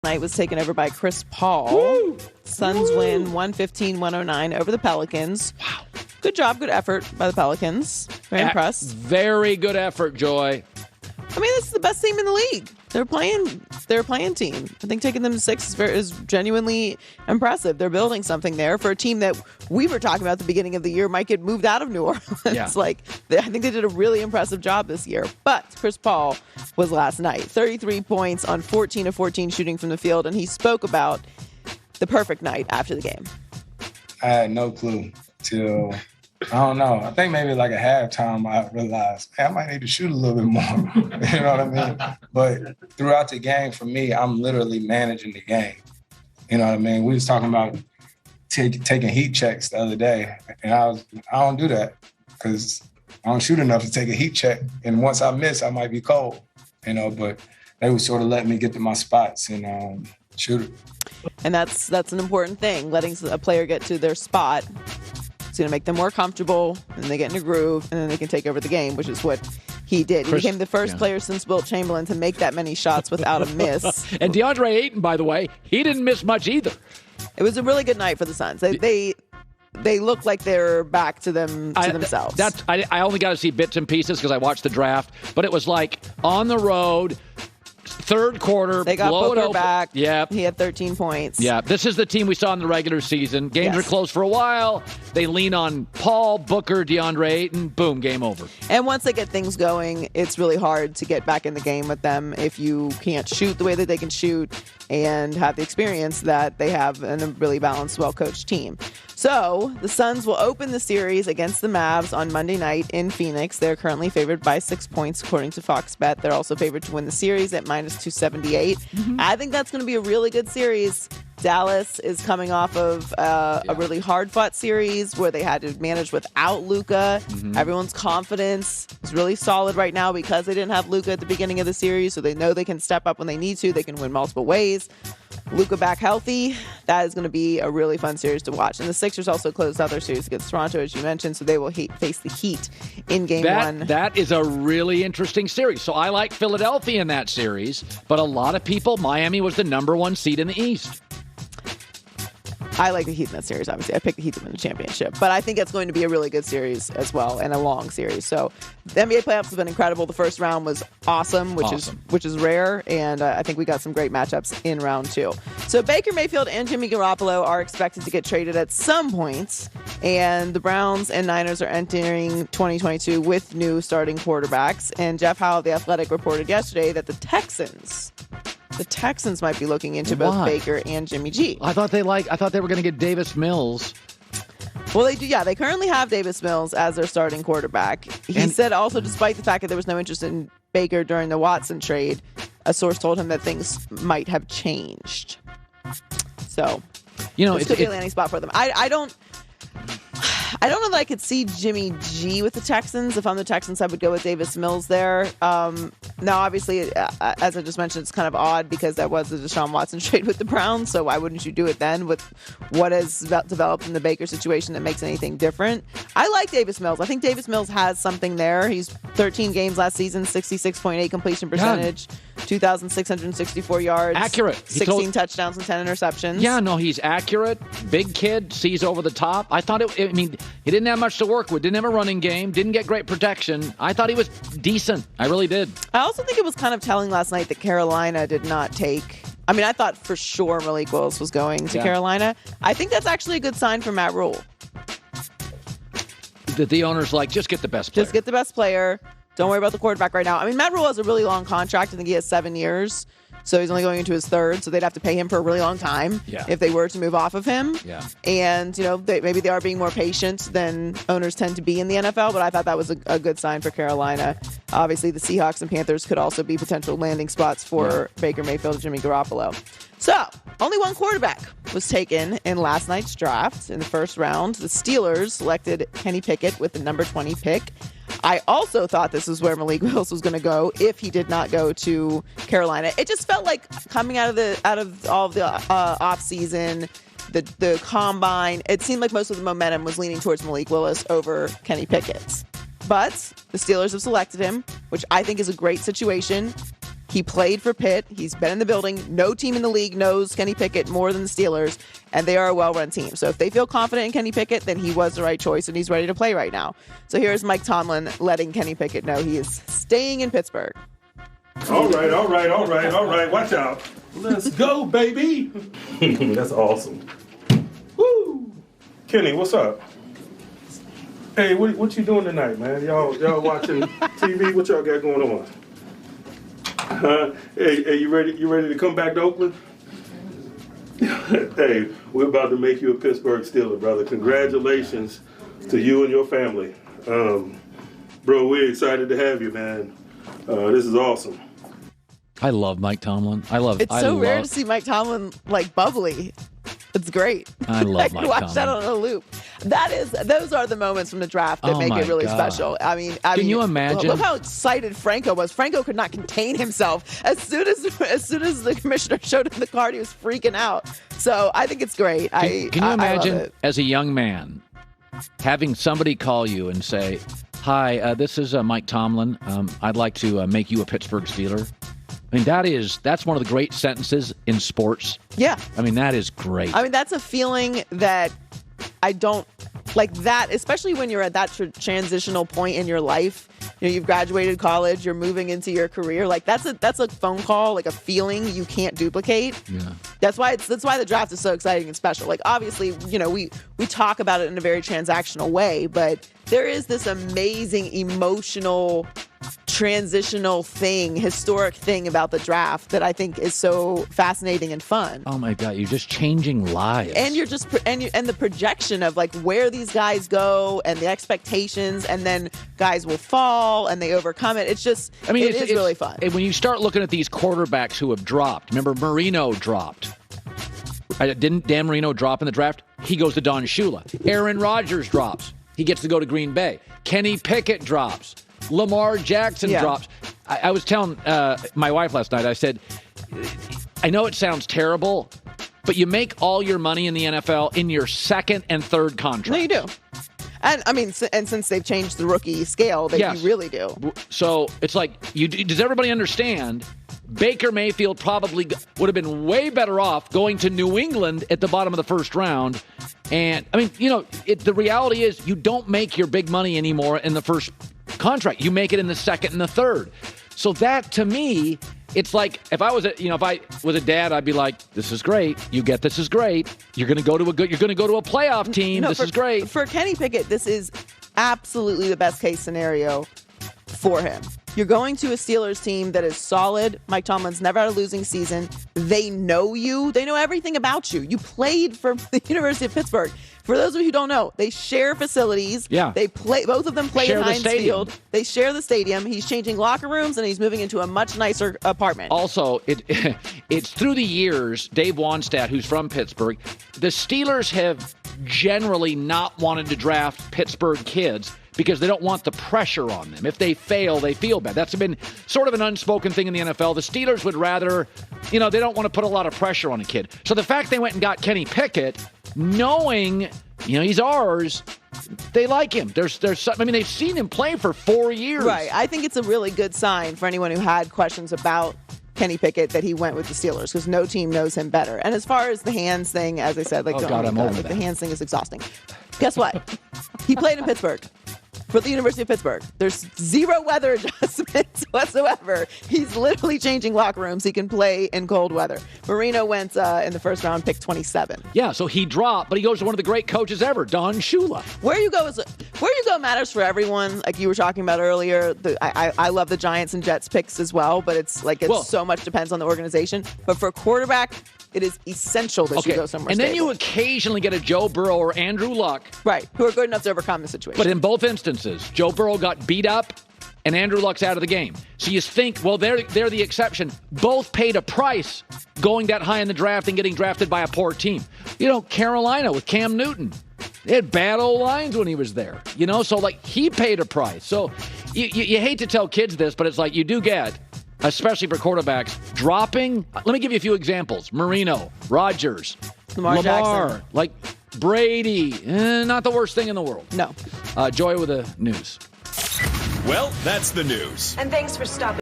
night was taken over by Chris Paul. Woo! Suns win 115-109 over the Pelicans. Wow. Good job, good effort by the Pelicans. Very impressed. Very good effort, Joy. I mean, this is the best team in the league. They're a playing team. I think taking them to 6 is genuinely impressive. They're building something there for a team that we were talking about at the beginning of the year might get moved out of New Orleans. Yeah. I think they did a really impressive job this year. But Chris Paul was last night. 33 points on 14 of 14 shooting from the field, and he spoke about the perfect night after the game. I had no clue till, I don't know, I think maybe like at halftime I realized, hey, I might need to shoot a little bit more. You know what I mean? But throughout the game, for me, I'm literally managing the game. You know what I mean? We was talking about taking heat checks the other day, and I don't do that because I don't shoot enough to take a heat check. And once I miss, I might be cold, you know, but they would sort of let me get to my spots and shoot it. And that's an important thing, letting a player get to their spot. It's going to make them more comfortable, and they get in a groove, and then they can take over the game, which is what he did. He became the first player since Wilt Chamberlain to make that many shots without a miss. And DeAndre Ayton, by the way, he didn't miss much either. It was a really good night for the Suns. They look like they're back to themselves. I only got to see bits and pieces because I watched the draft, but it was like on the road, third quarter, they got blow it Booker open. back. Yeah, he had 13 points. Yeah, this is the team we saw in the regular season. Games are close for a while. They lean on Paul, Booker, DeAndre Ayton. Boom, game over. And once they get things going, it's really hard to get back in the game with them if you can't shoot the way that they can shoot and have the experience that they have in a really balanced, well-coached team. So the Suns will open the series against the Mavs on Monday night in Phoenix. They're currently favored by 6 points, according to Fox Bet. They're also favored to win the series at minus 278. I think that's going to be a really good series. Dallas is coming off of a really hard-fought series where they had to manage without Luka. Everyone's confidence is really solid right now because they didn't have Luka at the beginning of the series, so they know they can step up when they need to. They can win multiple ways. Luka back healthy, that is going to be a really fun series to watch. And the Sixers also closed out their series against Toronto, as you mentioned, so they will face the Heat in Game 1. That is a really interesting series. So I like Philadelphia in that series, but a lot of people, Miami was the number 1 seed in the East. I like the Heat in that series, obviously. I picked the Heat to win the championship. But I think it's going to be a really good series as well, and a long series. So the NBA playoffs have been incredible. The first round was awesome, which is rare, and I think we got some great matchups in round 2. So Baker Mayfield and Jimmy Garoppolo are expected to get traded at some point, and the Browns and Niners are entering 2022 with new starting quarterbacks. And Jeff Howe of The Athletic reported yesterday that the Texans might be looking into both Baker and Jimmy G. I thought they were going to get Davis Mills. Well, they do. Yeah, they currently have Davis Mills as their starting quarterback. He said also, despite the fact that there was no interest in Baker during the Watson trade, a source told him that things might have changed. So, this could be a landing spot for them. I don't know that I could see Jimmy G with the Texans. If I'm the Texans, I would go with Davis Mills there. Now, obviously, as I just mentioned, it's kind of odd because that was the Deshaun Watson trade with the Browns. So why wouldn't you do it then with what has developed in the Baker situation that makes anything different? I like Davis Mills. I think Davis Mills has something there. He's 13 games last season, 66.8 completion percentage, 2,664 yards. Accurate. 16 touchdowns and 10 interceptions. Yeah, no, he's accurate. Big kid, sees over the top. I thought he didn't have much to work with. Didn't have a running game. Didn't get great protection. I thought he was decent. I really did. I also think it was kind of telling last night that Carolina did not take... I thought for sure Malik Willis was going to Carolina. I think that's actually a good sign for Matt Rule. The owner's like, just get the best player. Just get the best player. Don't worry about the quarterback right now. Matt Rule has a really long contract. I think he has 7 years. So he's only going into his 3rd, so they'd have to pay him for a really long time if they were to move off of him. Yeah. And, maybe they are being more patient than owners tend to be in the NFL, but I thought that was a good sign for Carolina. Obviously, the Seahawks and Panthers could also be potential landing spots for Baker Mayfield and Jimmy Garoppolo. So, only one quarterback was taken in last night's draft in the first round. The Steelers selected Kenny Pickett with the number 20 pick. I also thought this is where Malik Willis was going to go if he did not go to Carolina. It just felt like coming out of all of the offseason, the combine, it seemed like most of the momentum was leaning towards Malik Willis over Kenny Pickett. But the Steelers have selected him, which I think is a great situation. He played for Pitt. He's been in the building. No team in the league knows Kenny Pickett more than the Steelers, and they are a well-run team. So if they feel confident in Kenny Pickett, then he was the right choice, and he's ready to play right now. So here's Mike Tomlin letting Kenny Pickett know he is staying in Pittsburgh. All right. Watch out. Let's go, baby. That's awesome. Woo! Kenny, what's up? Hey, what you doing tonight, man? Y'all watching TV? What y'all got going on? Hey, you ready to come back to Oakland? Hey, we're about to make you a Pittsburgh Steeler, brother. Congratulations to you and your family. Bro, we're excited to have you, man. This is awesome. I love Mike Tomlin. It's so rare to see Mike Tomlin like bubbly. It's great. I love Mike watch Tomlin. that on a loop. Those are the moments from the draft that make it really special. I mean, can you imagine? Look how excited Franco was. Franco could not contain himself. As soon as the commissioner showed him the card, he was freaking out. So I think it's great. Can you imagine as a young man having somebody call you and say, "Hi, this is Mike Tomlin. I'd like to make you a Pittsburgh Steeler." I mean, that's one of the great sentences in sports. Yeah. I mean, that is great. I mean, that's a feeling that I don't like that, especially when you're at that transitional point in your life. You know, you've graduated college, you're moving into your career. Like that's a phone call, like a feeling you can't duplicate. Yeah. That's why the draft is so exciting and special. Like obviously, you know, we talk about it in a very transactional way, but there is this amazing emotional transitional thing, historic thing about the draft that I think is so fascinating and fun. Oh my God, you're just changing lives. And you're just and the projection of like where these guys go and the expectations, and then guys will fall and they overcome it. It's just, I mean, it's really fun. When you start looking at these quarterbacks who have dropped, remember Marino dropped. Didn't Dan Marino drop in the draft? He goes to Don Shula. Aaron Rodgers drops. He gets to go to Green Bay. Kenny Pickett drops. Lamar Jackson drops. I was telling my wife last night, I said, I know it sounds terrible, but you make all your money in the NFL in your second and third contract. No, you do. And I mean, and since they've changed the rookie scale, you really do. So it's like, does everybody understand? Baker Mayfield probably would have been way better off going to New England at the bottom of the first round. And I mean, you know, the reality is you don't make your big money anymore in the first contract. You make it in the second and the third. So that, to me, it's like if I was a dad, I'd be like, "This is great. You get this is great. You're going to go to a playoff team. This is great." For Kenny Pickett, this is absolutely the best case scenario for him. You're going to a Steelers team that is solid. Mike Tomlin's never had a losing season. They know you. They know everything about you. You played for the University of Pittsburgh. For those of you who don't know, they share facilities. Yeah. Both of them play at Heinz Field. They share the stadium. He's changing locker rooms, and he's moving into a much nicer apartment. Also, it's through the years, Dave Wanstadt, who's from Pittsburgh, the Steelers have generally not wanted to draft Pittsburgh kids because they don't want the pressure on them. If they fail, they feel bad. That's been sort of an unspoken thing in the NFL. The Steelers would rather, they don't want to put a lot of pressure on a kid. So the fact they went and got Kenny Pickett, knowing, he's ours, they like him. They've seen him play for 4 years. Right. I think it's a really good sign for anyone who had questions about Kenny Pickett that he went with the Steelers because no team knows him better. And as far as the hands thing, as I said, I'm over that. The hands thing is exhausting. Guess what? He played in Pittsburgh. For the University of Pittsburgh. There's zero weather adjustments whatsoever. He's literally changing locker rooms. He can play in cold weather. Marino went in the first round, pick 27. Yeah, so he dropped, but he goes to one of the great coaches ever, Don Shula. Where you go matters for everyone. Like you were talking about earlier, I love the Giants and Jets picks as well, but it's so much depends on the organization. But for a quarterback, it is essential that you go somewhere stable. Then you occasionally get a Joe Burrow or Andrew Luck. Right, who are good enough to overcome the situation. But in both instances, Joe Burrow got beat up and Andrew Luck's out of the game. So you think, well, they're the exception. Both paid a price going that high in the draft and getting drafted by a poor team. Carolina with Cam Newton. They had bad old lines when he was there. So he paid a price. So you hate to tell kids this, but it's like you do get, especially for quarterbacks, dropping. Let me give you a few examples. Marino, Rodgers, Lamar Jackson. like Brady. Not the worst thing in the world. No. Joy with the news. Well, that's the news. And thanks for stopping.